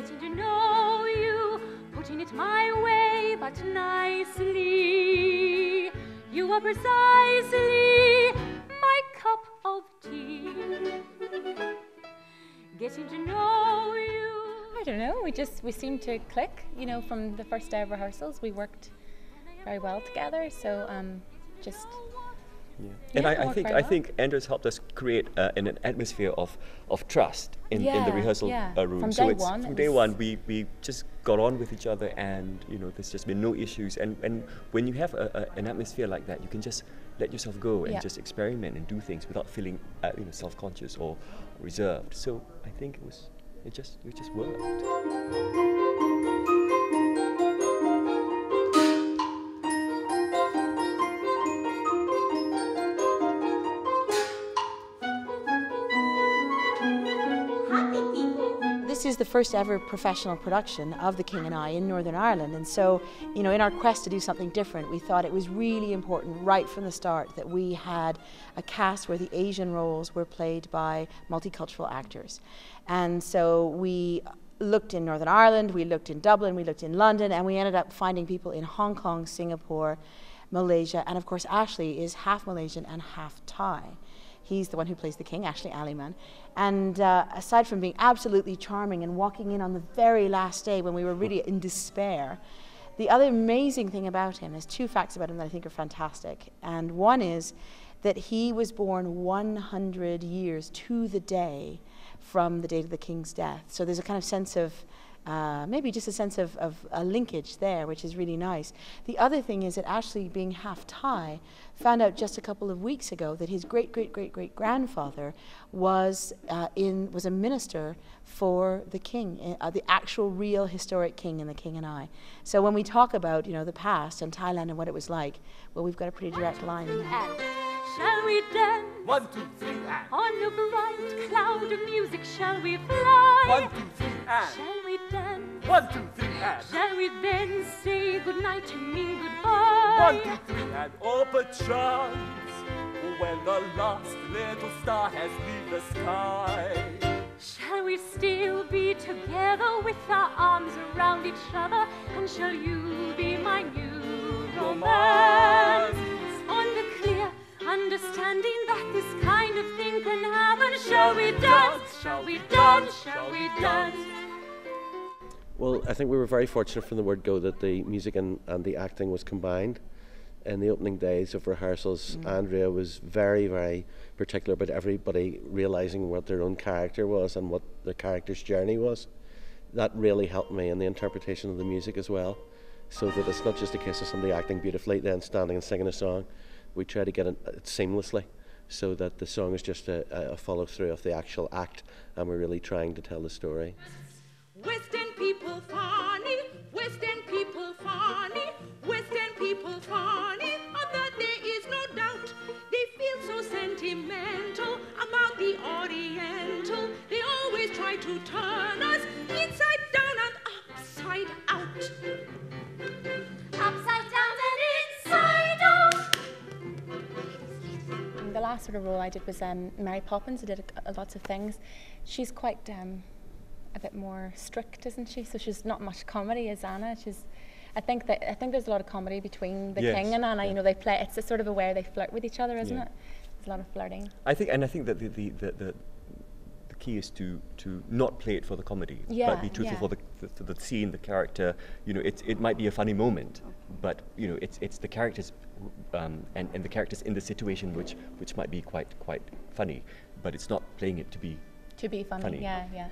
getting to know you, putting it my way, but nicely. You are precisely my cup of tea. Getting to know you. I don't know, we seemed to click, you know, from the first day of rehearsals. We worked very well together, so just... Yeah. Yeah, And I well. think Andrew's helped us create an atmosphere of trust in the rehearsal room. From so day it's, one, from day one, we just got on with each other, and you know, there's just been no issues. And when you have an atmosphere like that, you can just let yourself go and just experiment and do things without feeling self-conscious or reserved. So I think it just worked. This is the first ever professional production of The King and I in Northern Ireland, and so, you know, in our quest to do something different, we thought it was really important right from the start that we had a cast where the Asian roles were played by multicultural actors. And so we looked in Northern Ireland, we looked in Dublin, we looked in London, and we ended up finding people in Hong Kong, Singapore, Malaysia, and of course Ashley is half Malaysian and half Thai. He's the one who plays the king, Ashley Aliman. And aside from being absolutely charming and walking in on the very last day when we were really in despair, the other amazing thing about him, there's two facts about him that I think are fantastic. And one is that he was born 100 years to the day from the date of the king's death. So there's a kind of sense of, maybe just a sense of a linkage there, which is really nice. The other thing is that Ashley, being half Thai, found out just a couple of weeks ago that his great-great-great-great-grandfather was a minister for the king, the actual real historic king in The King and I. So when we talk about, you know, the past and Thailand and what it was like, well, we've got a pretty direct line. Shall we dance? 1, 2, 3, and. On a bright cloud of music, shall we fly? 1, 2, 3, and. Shall we dance? 1, 2, 3, and. Shall we then say goodnight and mean goodbye? 1, 2, 3, and. Oh, perchance, when the last little star has left the sky. Shall we still be together with our arms around each other? And shall you be my new romance? On the clear understanding that this kind of thing can happen. Shall we dance? Shall we dance? Shall we dance? Well, I think we were very fortunate from the word go that the music and the acting was combined. In the opening days of rehearsals, Andrea was very, very particular about everybody realising what their own character was and what the character's journey was. That really helped me in the interpretation of the music as well, so that it's not just a case of somebody acting beautifully then standing and singing a song. We try to get it seamlessly so that the song is just a follow through of the actual act, and we're really trying to tell the story. Western people funny, Western people funny, Western people funny, of that there is no doubt. They feel so sentimental about the Oriental. They always try to turn us inside down and upside out. Upside down and inside out. The last sort of role I did was Mary Poppins. I did lots of things. She's quite a bit more strict, isn't she? So she's not much comedy as Anna. I think there's a lot of comedy between the king and Anna. You know, they play. It's a sort of a way they flirt with each other, isn't it? There's a lot of flirting. I think that the key is to not play it for the comedy, but be truthful for the scene, the character. You know, it might be a funny moment, but you know, it's the characters and the characters in the situation which might be quite funny, but it's not playing it to be funny. Yeah.